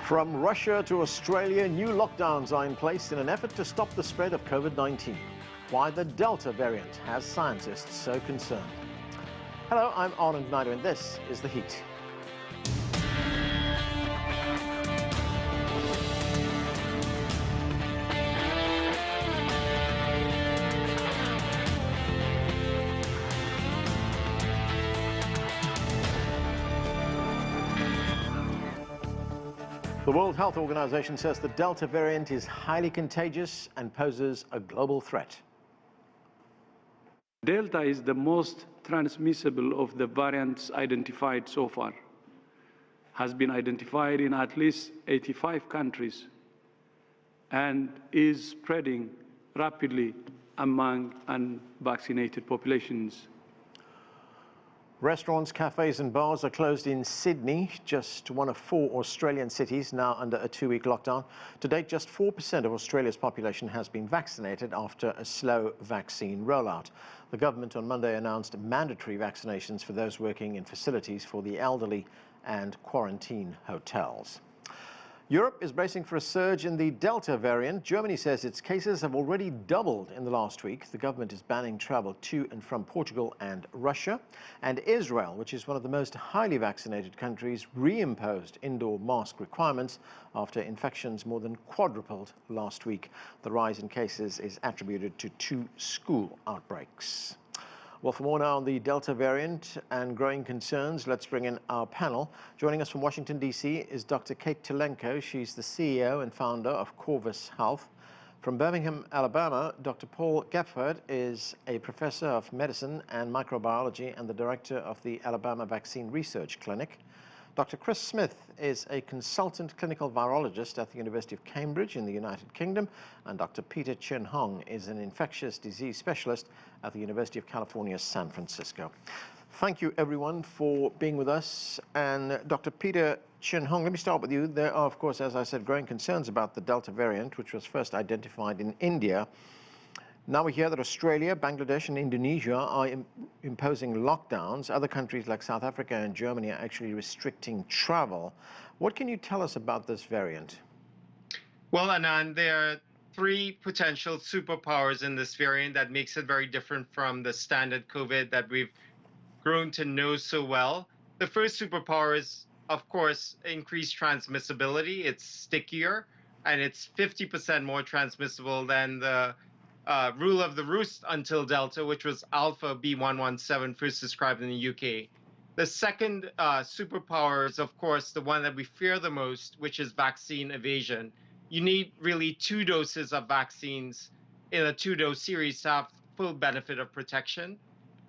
From Russia to Australia, new lockdowns are in place in an effort to stop the spread of COVID-19. Why the Delta variant has scientists so concerned. Hello, I'm Anand Naidu and this is The Heat. The World Health Organization says the Delta variant is highly contagious and poses a global threat. Delta is the most transmissible of the variants identified so far. Has been identified in at least 85 countries and is spreading rapidly among unvaccinated populations. Restaurants, cafes and bars are closed in Sydney, just one of 4 Australian cities now under a 2-week lockdown. To date, just 4% of Australia's population has been vaccinated after a slow vaccine rollout. The government on Monday announced mandatory vaccinations for those working in facilities for the elderly and quarantine hotels. Europe is bracing for a surge in the Delta variant. Germany says its cases have already doubled in the last week. The government is banning travel to and from Portugal and Russia. And Israel, which is one of the most highly vaccinated countries, reimposed indoor mask requirements after infections more than quadrupled last week. The rise in cases is attributed to 2 school outbreaks. Well, for more now on the Delta variant and growing concerns, let's bring in our panel. Joining us from Washington, D.C. is Dr. Kate Tulenko. She's the CEO and founder of Corvus Health. From Birmingham, Alabama, Dr. Paul Gephardt is a professor of medicine and microbiology and the director of the Alabama Vaccine Research Clinic. Dr. Chris Smith is a consultant clinical virologist at the University of Cambridge in the United Kingdom, and Dr. Peter Chin-Hong is an infectious disease specialist at the University of California, San Francisco. Thank you, everyone, for being with us. And Dr. Peter Chin-Hong, let me start with you. There are, of course, as I said, growing concerns about the Delta variant, which was first identified in India. Now we hear that Australia, Bangladesh and Indonesia are imposing lockdowns. Other countries like South Africa and Germany are actually restricting travel. What can you tell us about this variant? Well, Anand, there are 3 potential superpowers in this variant that makes it very different from the standard COVID that we've grown to know so well. The first superpower is, of course, increased transmissibility. It's stickier and it's 50% more transmissible than the rule of the roost until Delta, which was Alpha B.1.1.7, first described in the UK. The second superpower is, of course, the one that we fear the most, which is vaccine evasion. You need really 2 doses of vaccines in a 2-dose series to have full benefit of protection.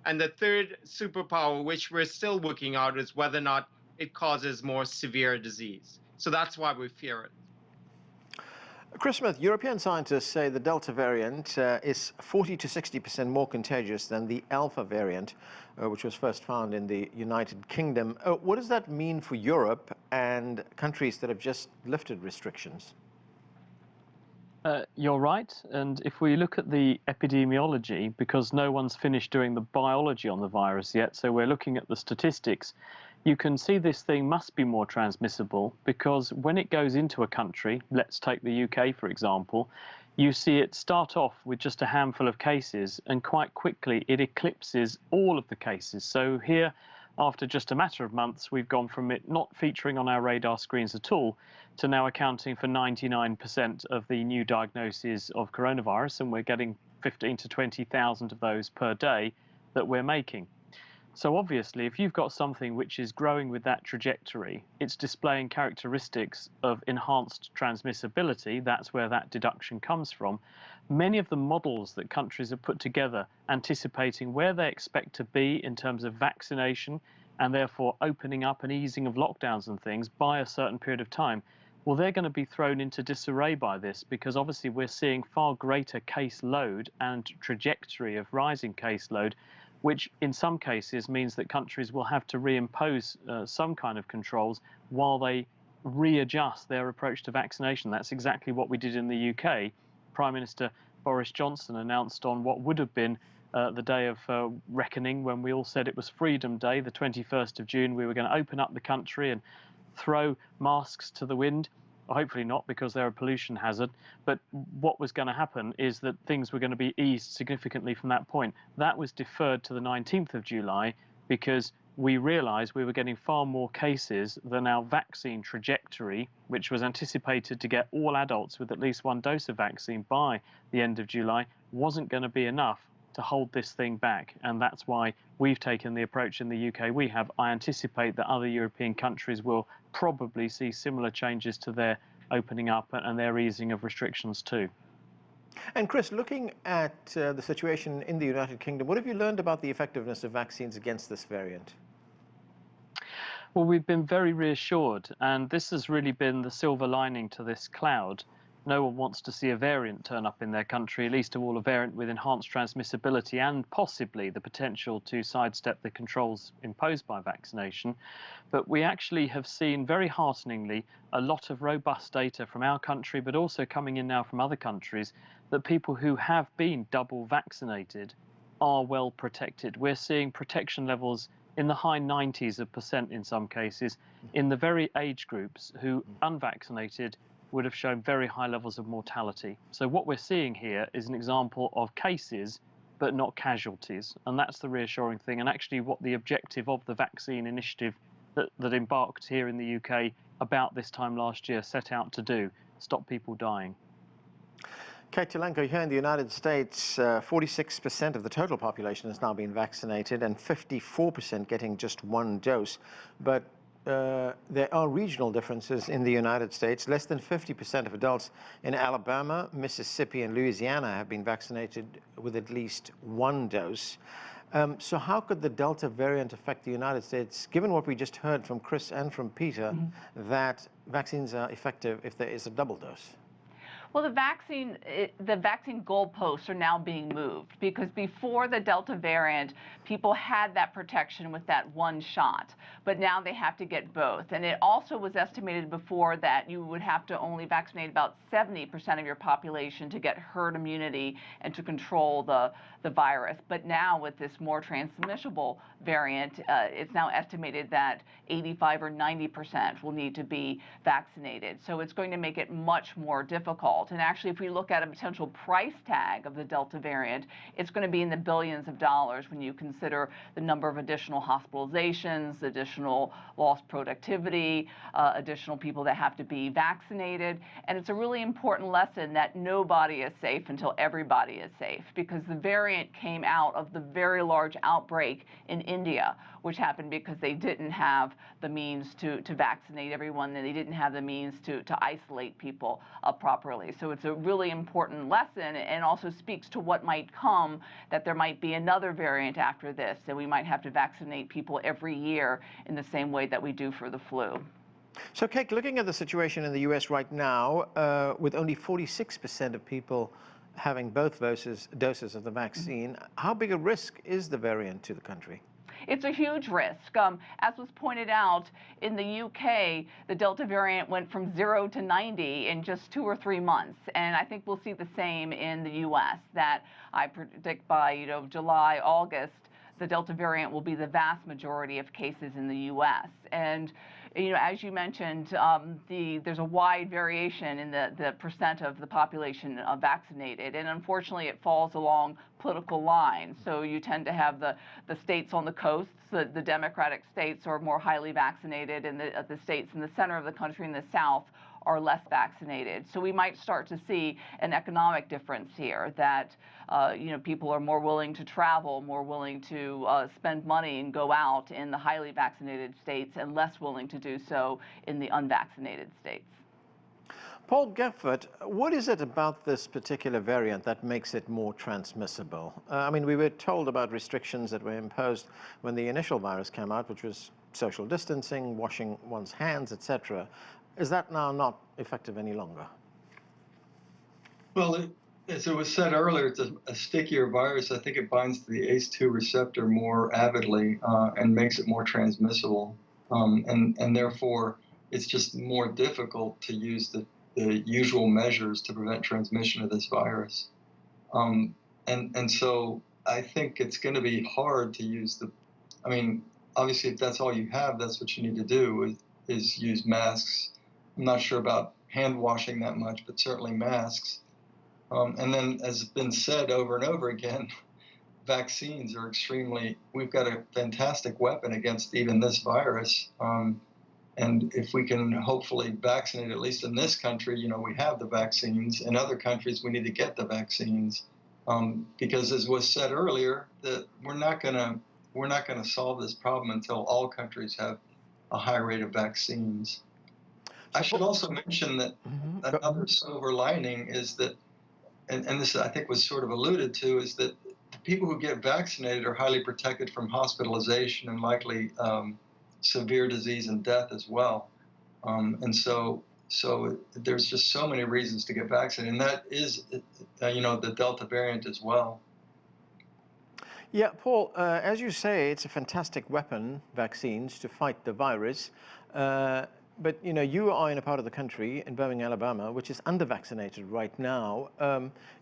And the third superpower, which we're still working out, is whether or not it causes more severe disease. So that's why we fear it. Chris Smith, European scientists say the Delta variant is 40 to 60% more contagious than the Alpha variant, which was first found in the United Kingdom. What does that mean for Europe and countries that have just lifted restrictions? You're right, and if we look at the epidemiology, because no one's finished doing the biology on the virus yet, so we're looking at the statistics, you can see this thing must be more transmissible because when it goes into a country, let's take the UK for example, you see it start off with just a handful of cases and quite quickly it eclipses all of the cases. So here, after just a matter of months, we've gone from it not featuring on our radar screens at all to now accounting for 99% of the new diagnoses of coronavirus, and we're getting 15 to 20,000 of those per day that we're making. So obviously, if you've got something which is growing with that trajectory, it's displaying characteristics of enhanced transmissibility. That's where that deduction comes from. Many of the models that countries have put together anticipating where they expect to be in terms of vaccination and therefore opening up and easing of lockdowns and things by a certain period of time, well, they're going to be thrown into disarray by this because obviously we're seeing far greater case load and trajectory of rising caseload, which in some cases means that countries will have to reimpose some kind of controls while they readjust their approach to vaccination. That's exactly what we did in the UK. Prime Minister Boris Johnson announced on what would have been the day of reckoning when we all said it was Freedom Day, the 21st of June, we were going to open up the country and throw masks to the wind. hopefully not, because they're a pollution hazard. But what was going to happen is that things were going to be eased significantly from that point. That was deferred to the 19th of July because we realised we were getting far more cases than our vaccine trajectory, which was anticipated to get all adults with at least one dose of vaccine by the end of July, wasn't going to be enough to hold this thing back. And that's why we've taken the approach in the UK we have. I anticipate that other European countries will probably see similar changes to their opening up and their easing of restrictions too. And Chris, looking at the situation in the United Kingdom, what have you learned about the effectiveness of vaccines against this variant? Well, we've been very reassured, and this has really been the silver lining to this cloud. No one wants to see a variant turn up in their country, least of all a variant with enhanced transmissibility and possibly the potential to sidestep the controls imposed by vaccination. But we actually have seen, very hearteningly, a lot of robust data from our country, but also coming in now from other countries, that people who have been double vaccinated are well protected. We're seeing protection levels in the high 90s% in some cases, in the very age groups who, unvaccinated, would have shown very high levels of mortality. So what we're seeing here is an example of cases, but not casualties. And that's the reassuring thing, and actually what the objective of the vaccine initiative that embarked here in the UK about this time last year set out to do, stop people dying. Kate Tulenko, here in the United States, 46% of the total population has now been vaccinated and 54% getting just one dose. But there are regional differences in the United States. Less than 50% of adults in Alabama, Mississippi, and Louisiana have been vaccinated with at least one dose. So how could the Delta variant affect the United States, given what we just heard from Chris and from Peter, that vaccines are effective if there is a double dose? Well, the vaccine goalposts are now being moved, because before the Delta variant, people had that protection with that one shot, but now they have to get both. And it also was estimated before that you would have to only vaccinate about 70% of your population to get herd immunity and to control the virus. But now with this more transmissible variant, it's now estimated that 85 or 90% will need to be vaccinated. So it's going to make it much more difficult. And actually, if we look at a potential price tag of the Delta variant, it's going to be in the billions of dollars when you consider the number of additional hospitalizations, additional lost productivity, additional people that have to be vaccinated. And it's a really important lesson that nobody is safe until everybody is safe, because the variant came out of the very large outbreak in India, which happened because they didn't have the means to vaccinate everyone, and they didn't have the means to isolate people properly. So it's a really important lesson, and also speaks to what might come, that there might be another variant after this, and we might have to vaccinate people every year in the same way that we do for the flu. So, Kate, looking at the situation in the US right now, with only 46% of people having both doses of the vaccine, how big a risk is the variant to the country? It's a huge risk. As was pointed out, in the UK, the Delta variant went from 0 to 90 in just 2 or 3 months. And I think we'll see the same in the US, that I predict by July, August, the Delta variant will be the vast majority of cases in the US. And as you mentioned, there's a wide variation in the percent of the population vaccinated, and unfortunately it falls along political lines. So you tend to have the states on the coasts, the Democratic states are more highly vaccinated, and the states in the center of the country in the South are less vaccinated. So we might start to see an economic difference here, that people are more willing to travel, more willing to spend money and go out in the highly vaccinated states, and less willing to do so in the unvaccinated states. Paul Geffert, what is it about this particular variant that makes it more transmissible? I mean, we were told about restrictions that were imposed when the initial virus came out, which was social distancing, washing one's hands, etc. Is that now not effective any longer? Well, as it was said earlier, it's a stickier virus. I think it binds to the ACE2 receptor more avidly and makes it more transmissible. And therefore, it's just more difficult to use the usual measures to prevent transmission of this virus. And so I think it's going to be hard to use obviously, if that's all you have, that's what you need to do is use masks. I'm not sure about hand washing that much, but certainly masks. And then, as has been said over and over again, vaccines are we've got a fantastic weapon against even this virus. And if we can hopefully vaccinate, at least in this country, we have the vaccines. In other countries, we need to get the vaccines. Because as was said earlier, that we're not gonna solve this problem until all countries have a high rate of vaccines. I should also mention that another silver lining is that, and this I think was sort of alluded to, is that the people who get vaccinated are highly protected from hospitalization and likely severe disease and death as well. And so there's just so many reasons to get vaccinated, and that is, the Delta variant as well. Yeah, Paul, as you say, it's a fantastic weapon, vaccines, to fight the virus. But, you are in a part of the country, in Birmingham, Alabama, which is under-vaccinated right now.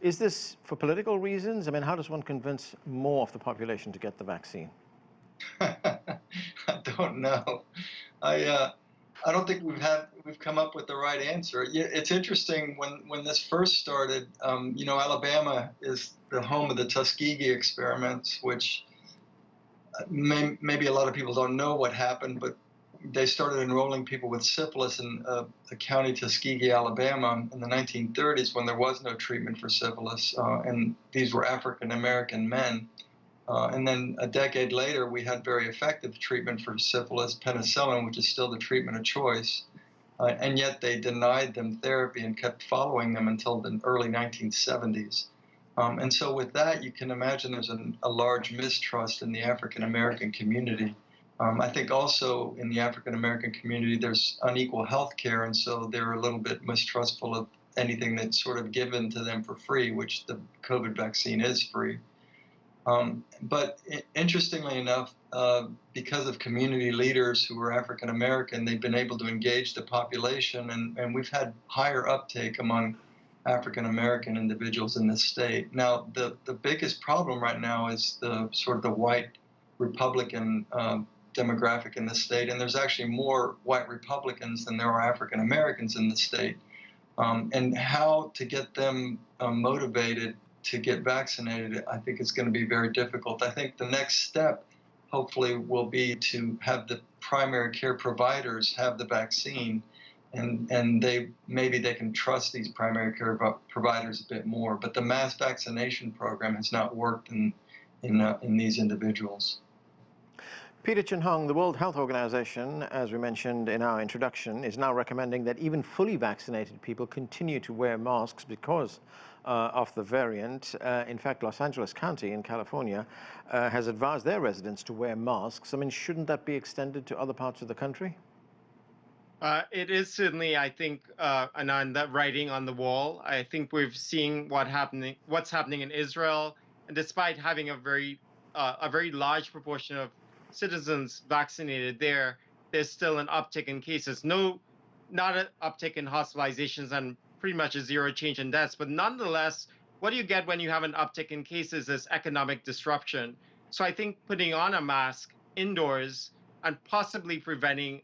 Is this for political reasons? I mean, how does one convince more of the population to get the vaccine? I don't know. I don't think we've come up with the right answer. It's interesting when this first started. Alabama is the home of the Tuskegee experiments, which maybe a lot of people don't know what happened, but they started enrolling people with syphilis in the county Tuskegee, Alabama, in the 1930s when there was no treatment for syphilis, and these were African American men. And then a decade later, we had very effective treatment for syphilis, penicillin, which is still the treatment of choice. And yet they denied them therapy and kept following them until the early 1970s. And so with that, you can imagine there's a large mistrust in the African American community. I think also in the African American community, there's unequal health care, and so they're a little bit mistrustful of anything that's sort of given to them for free, which the COVID vaccine is free. But interestingly enough, because of community leaders who were African American, they've been able to engage the population, and we've had higher uptake among African American individuals in this state. Now, the biggest problem right now is the sort of the white Republican demographic in the state, and there's actually more white Republicans than there are African Americans in the state. And how to get them motivated to get vaccinated, I think it's going to be very difficult. I think the next step, hopefully, will be to have the primary care providers have the vaccine, and maybe they can trust these primary care providers a bit more. But the mass vaccination program has not worked in these individuals. Peter Chin-Hong, the World Health Organization, as we mentioned in our introduction, is now recommending that even fully vaccinated people continue to wear masks because of the variant. In fact, Los Angeles County in California has advised their residents to wear masks. I mean, shouldn't that be extended to other parts of the country? It is certainly, I think, Anand, that writing on the wall. I think we've seen what's happening in Israel, and despite having a very large proportion of citizens vaccinated there's still an uptick in cases. No, not an uptick in hospitalizations and pretty much a zero change in deaths. But nonetheless, what do you get when you have an uptick in cases is economic disruption. So I think putting on a mask indoors and possibly preventing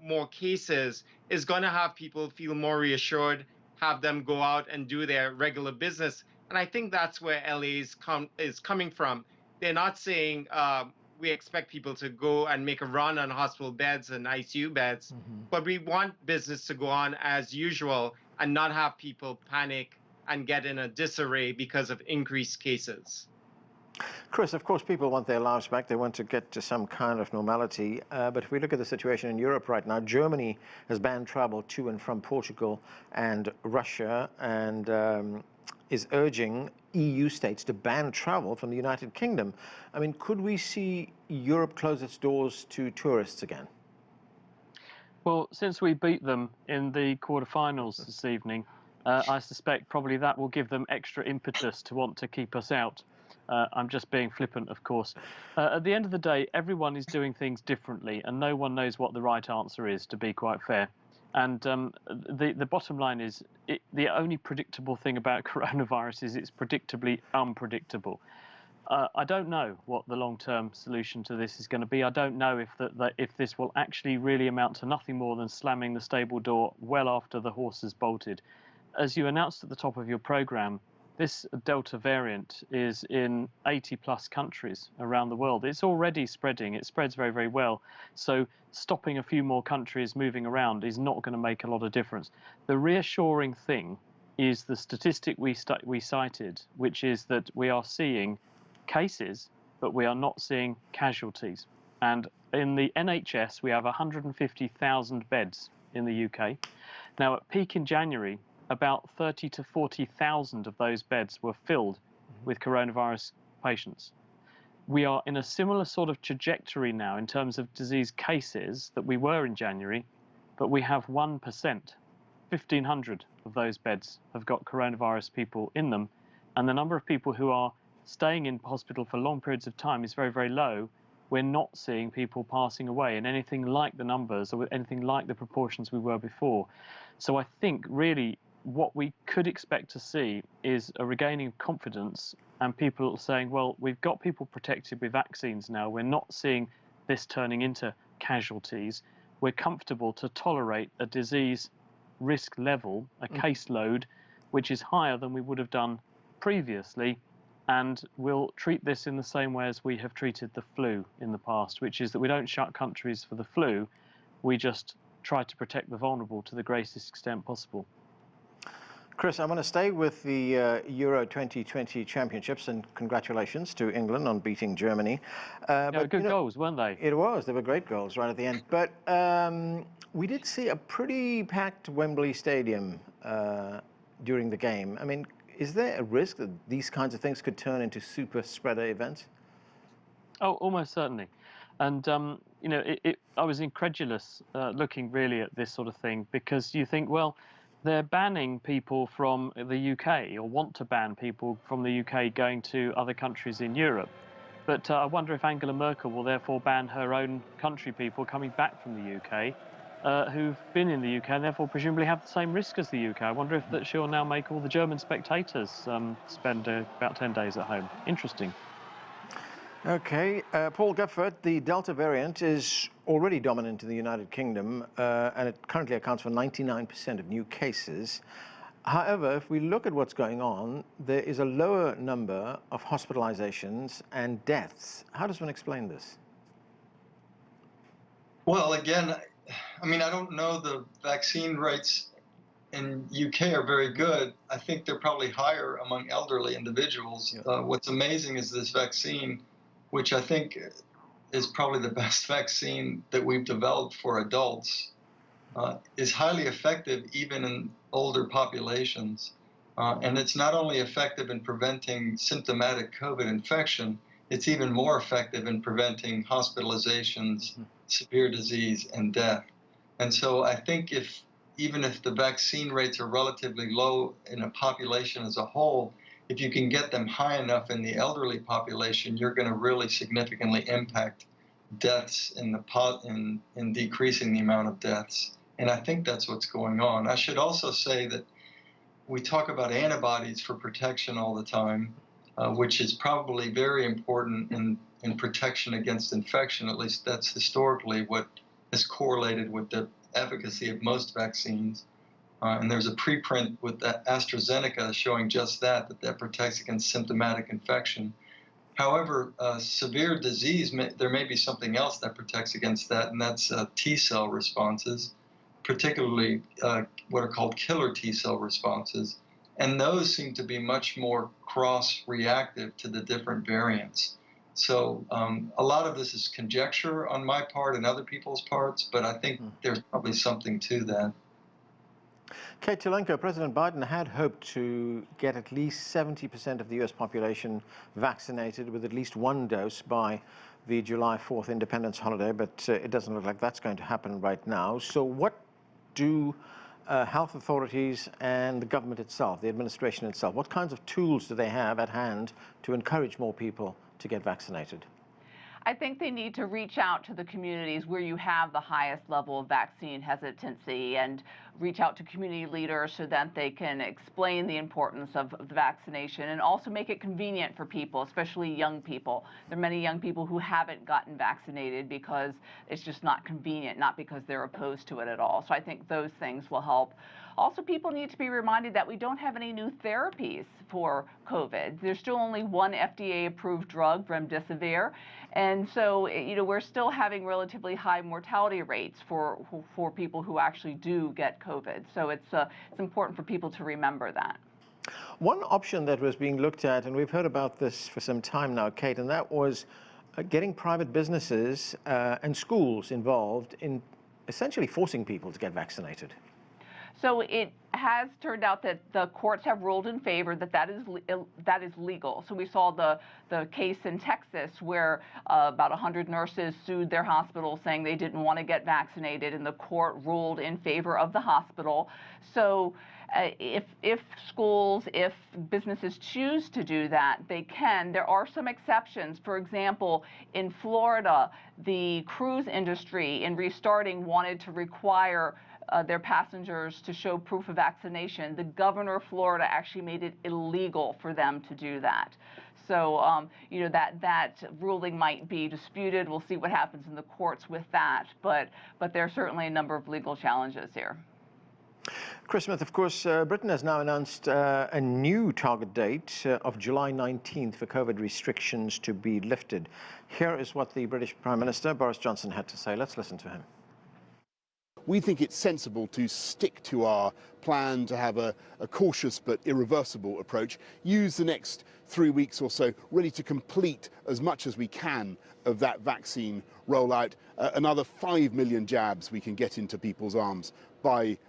more cases is going to have people feel more reassured, have them go out and do their regular business. And I think that's where LA is coming from. They're not saying we expect people to go and make a run on hospital beds and ICU beds, but we want business to go on as usual and not have people panic and get in a disarray because of increased cases. Chris, of course, people want their lives back. They want to get to some kind of normality. But if we look at the situation in Europe right now, Germany has banned travel to and from Portugal and Russia, and is urging EU states to ban travel from the United Kingdom. I mean, could we see Europe close its doors to tourists again? Well, since we beat them in the quarterfinals this evening, I suspect probably that will give them extra impetus to want to keep us out. I'm just being flippant, of course. At the end of the day, everyone is doing things differently, and no one knows what the right answer is, to be quite fair. And the bottom line is, the only predictable thing about coronavirus is it's predictably unpredictable. I don't know what the long-term solution to this is going to be. I don't know if this will actually really amount to nothing more than slamming the stable door well after the horse has bolted. As you announced at the top of your program, this Delta variant is in 80+ countries around the world. It's already spreading. It spreads very, very well. So stopping a few more countries moving around is not going to make a lot of difference. The reassuring thing is the statistic we cited, which is that we are seeing cases, but we are not seeing casualties. And in the NHS, we have 150,000 beds in the UK. Now, at peak in January, about 30 to 40,000 of those beds were filled with coronavirus patients. We are in a similar sort of trajectory now in terms of disease cases that we were in January, but we have 1%. 1,500 of those beds have got coronavirus people in them, and the number of people who are staying in hospital for long periods of time is very, very low. We're not seeing people passing away in anything like the numbers or anything like the proportions we were before. So I think really what we could expect to see is a regaining of confidence and people saying, well, we've got people protected with vaccines now. We're not seeing this turning into casualties. We're comfortable to tolerate a disease risk level, a caseload, which is higher than we would have done previously. And we'll treat this in the same way as we have treated the flu in the past, which is that we don't shut countries for the flu. We just try to protect the vulnerable to the greatest extent possible. Chris, I want to stay with the Euro 2020 championships, and congratulations to England on beating Germany. But good goals, weren't they? It was. They were great goals right at the end. But we did see a pretty packed Wembley Stadium during the game. I mean, is there a risk that these kinds of things could turn into super spreader events? Oh, almost certainly. And, you know, I was incredulous looking really at this sort of thing, because you think, well, they're banning people from the UK, or want to ban people from the UK going to other countries in Europe. But I wonder if Angela Merkel will therefore ban her own country people coming back from the UK who've been in the UK and therefore presumably have the same risk as the UK. I wonder if that she'll now make all the German spectators spend about 10 days at home. Interesting. Okay, Paul Gufford, the Delta variant is already dominant in the United Kingdom, and it currently accounts for 99% of new cases. However, if we look at what's going on, there is a lower number of hospitalizations and deaths. How does one explain this? Well, again, I mean, I don't know the vaccine rates in UK are very good. I think they're probably higher among elderly individuals. Yeah. What's amazing is this vaccine, which I think is probably the best vaccine that we've developed for adults, is highly effective even in older populations. And it's not only effective in preventing symptomatic COVID infection, it's even more effective in preventing hospitalizations, severe disease, and death. And so I think even if the vaccine rates are relatively low in a population as a whole, if you can get them high enough in the elderly population, you're going to really significantly impact deaths in decreasing the amount of deaths. And I think that's what's going on. I should also say that we talk about antibodies for protection all the time, which is probably very important in protection against infection. At least that's historically what is correlated with the efficacy of most vaccines. And there's a preprint with AstraZeneca showing just that protects against symptomatic infection. However, severe disease, there may be something else that protects against that, and that's T-cell responses, particularly what are called killer T-cell responses. And those seem to be much more cross-reactive to the different variants. So a lot of this is conjecture on my part and other people's parts, but I think there's probably something to that. Kate Tulenko, President Biden had hoped to get at least 70% of the U.S. population vaccinated with at least one dose by the July 4th Independence holiday, but it doesn't look like that's going to happen right now. So what do health authorities and the government itself, the administration itself, what kinds of tools do they have at hand to encourage more people to get vaccinated? I think they need to reach out to the communities where you have the highest level of vaccine hesitancy and reach out to community leaders so that they can explain the importance of the vaccination and also make it convenient for people, especially young people. There are many young people who haven't gotten vaccinated because it's just not convenient, not because they're opposed to it at all. So I think those things will help. Also, people need to be reminded that we don't have any new therapies for COVID. There's still only one FDA-approved drug, remdesivir, and so we're still having relatively high mortality rates for people who actually do get COVID. So it's important for people to remember that. One option that was being looked at, and we've heard about this for some time now, Kate, and that was getting private businesses and schools involved in essentially forcing people to get vaccinated. So it has turned out that the courts have ruled in favor that is legal. So we saw the case in Texas where about 100 nurses sued their hospital saying they didn't want to get vaccinated, and the court ruled in favor of the hospital. So if schools, if businesses choose to do that, they can. There are some exceptions. For example, in Florida, the cruise industry, in restarting, wanted to require their passengers to show proof of vaccination. The governor of Florida actually made it illegal for them to do that. So, that ruling might be disputed. We'll see what happens in the courts with that. But there are certainly a number of legal challenges here. Chris Smith, of course, Britain has now announced a new target date of July 19th for COVID restrictions to be lifted. Here is what the British Prime Minister, Boris Johnson, had to say. Let's listen to him. We think it's sensible to stick to our plan to have a cautious but irreversible approach, use the next 3 weeks or so really to complete as much as we can of that vaccine rollout. Another 5 million jabs we can get into people's arms by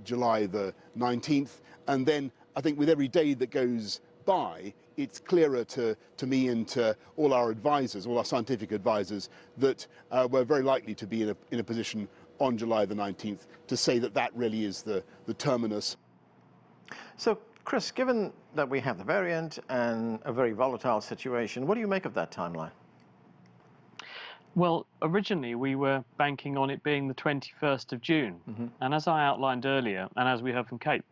July the 19th. And then I think with every day that goes by, it's clearer to me and to all our advisors, all our scientific advisors, that we're very likely to be in a position on July the 19th to say that really is the terminus. So, Chris, given that we have the variant and a very volatile situation, what do you make of that timeline? Well, originally we were banking on it being the 21st of June. Mm-hmm. And as I outlined earlier, and as we heard from Kate,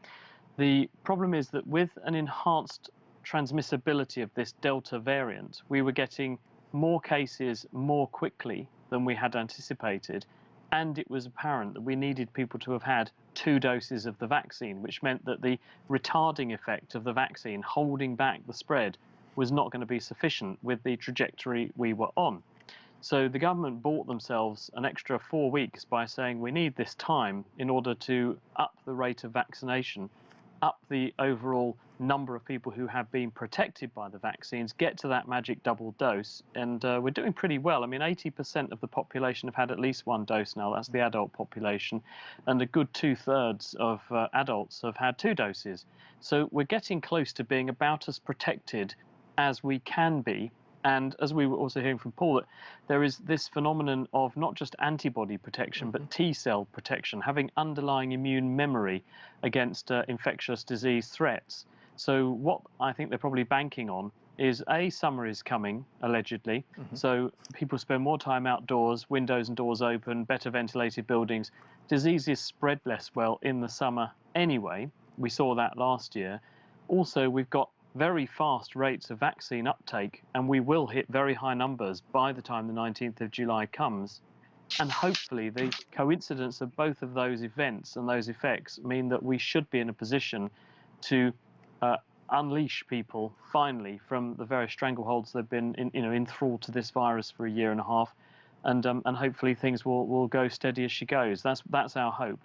the problem is that with an enhanced transmissibility of this Delta variant, we were getting more cases more quickly than we had anticipated. And it was apparent that we needed people to have had 2 doses of the vaccine, which meant that the retarding effect of the vaccine, holding back the spread, was not going to be sufficient with the trajectory we were on. So the government bought themselves an extra 4 weeks by saying we need this time in order to up the rate of vaccination, up the overall number of people who have been protected by the vaccines, get to that magic double dose, and we're doing pretty well. I mean, 80% of the population have had at least 1 dose now. That's the adult population, and a good 2/3 of adults have had 2 doses. So we're getting close to being about as protected as we can be. And as we were also hearing from Paul, that there is this phenomenon of not just antibody protection, but T-cell protection, having underlying immune memory against infectious disease threats. So what I think they're probably banking on is summer is coming, allegedly. Mm-hmm. So people spend more time outdoors, windows and doors open, better ventilated buildings. Diseases spread less well in the summer anyway. We saw that last year. Also, we've got very fast rates of vaccine uptake, and we will hit very high numbers by the time the 19th of July comes. And hopefully the coincidence of both of those events and those effects mean that we should be in a position to unleash people finally from the various strangleholds they've been enthralled to this virus for 1.5 years, and hopefully things will go steady as she goes. That's our hope.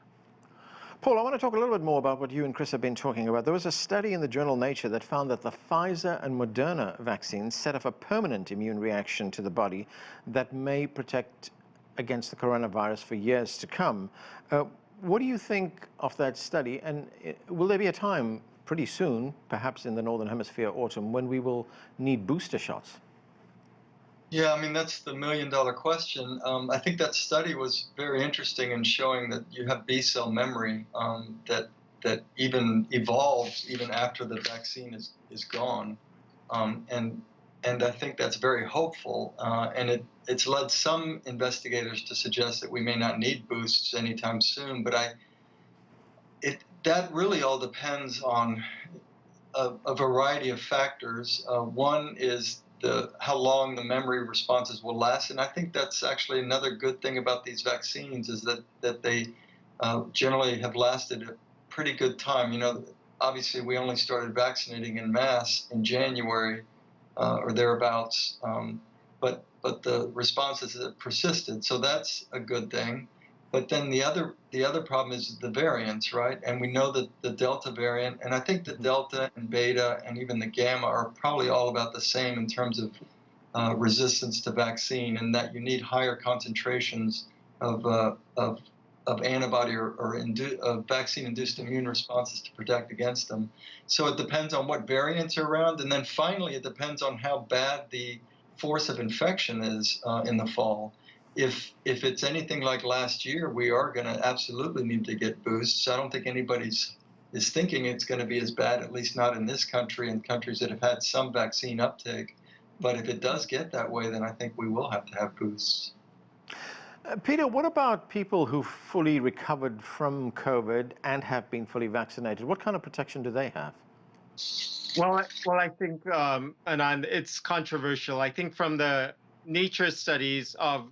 Paul, I want to talk a little bit more about what you and Chris have been talking about. There was a study in the journal Nature that found that the Pfizer and Moderna vaccines set off a permanent immune reaction to the body that may protect against the coronavirus for years to come. What do you think of that study? And will there be a time pretty soon, perhaps in the Northern Hemisphere autumn, when we will need booster shots? Yeah, I mean, that's the million-dollar question. I think that study was very interesting in showing that you have B-cell memory that even evolves even after the vaccine is gone. And I think that's very hopeful. And it's led some investigators to suggest that we may not need boosts anytime soon. But that really all depends on a variety of factors. One is how long the memory responses will last, and I think that's actually another good thing about these vaccines is that they generally have lasted a pretty good time. You know, obviously we only started vaccinating en masse in January or thereabouts, but the responses have persisted, so that's a good thing. But then the other problem is the variants, right? And we know that the Delta variant, and I think the Delta and Beta and even the Gamma are probably all about the same in terms of resistance to vaccine, and that you need higher concentrations of antibody or vaccine-induced immune responses to protect against them. So it depends on what variants are around, and then finally it depends on how bad the force of infection is in the fall. If it's anything like last year, we are going to absolutely need to get boosts. I don't think anybody's is thinking it's going to be as bad, at least not in this country and countries that have had some vaccine uptake. But if it does get that way, then I think we will have to have boosts. Peter, what about people who fully recovered from COVID and have been fully vaccinated? What kind of protection do they have? Well, I think, and it's controversial. I think from the nature studies of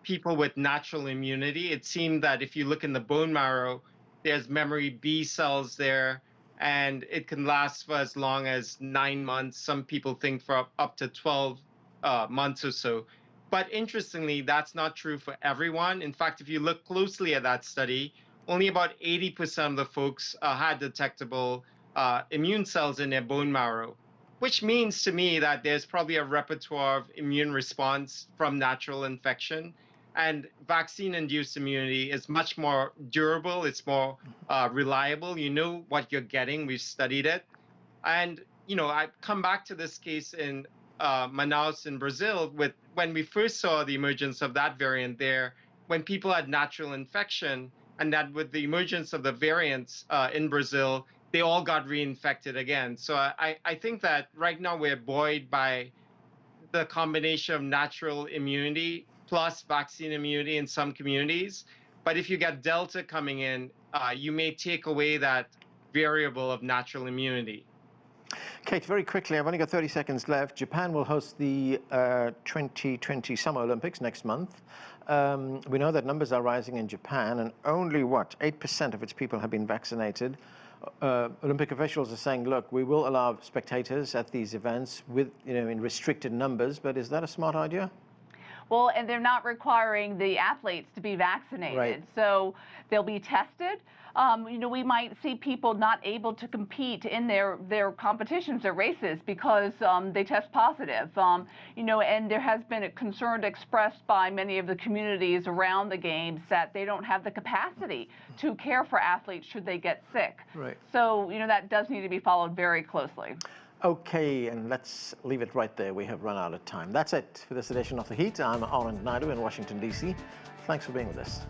people with natural immunity, it seemed that if you look in the bone marrow, there's memory B cells there, and it can last for as long as 9 months. Some people think for up to 12 months or so. But interestingly, that's not true for everyone. In fact, if you look closely at that study, only about 80% of the folks had detectable immune cells in their bone marrow, which means to me that there's probably a repertoire of immune response from natural infection. And vaccine-induced immunity is much more durable. It's more reliable. You know what you're getting. We've studied it. And, you know, I come back to this case in Manaus in Brazil when we first saw the emergence of that variant there, when people had natural infection, and that with the emergence of the variants in Brazil, they all got reinfected again. So I think that right now we're buoyed by the combination of natural immunity plus vaccine immunity in some communities. But if you get Delta coming in, you may take away that variable of natural immunity. Kate, very quickly, I've only got 30 seconds left. Japan will host the 2020 Summer Olympics next month. We know that numbers are rising in Japan, and only, 8% of its people have been vaccinated. Olympic officials are saying, look, we will allow spectators at these events in restricted numbers, but is that a smart idea? Well, and they're not requiring the athletes to be vaccinated. Right. So they'll be tested. We might see people not able to compete in their competitions, their races, because they test positive. And there has been a concern expressed by many of the communities around the games that they don't have the capacity to care for athletes should they get sick. Right. So, that does need to be followed very closely. Okay, and let's leave it right there. We have run out of time. That's it for this edition of The Heat. I'm Anand Naidu in Washington, D.C. Thanks for being with us.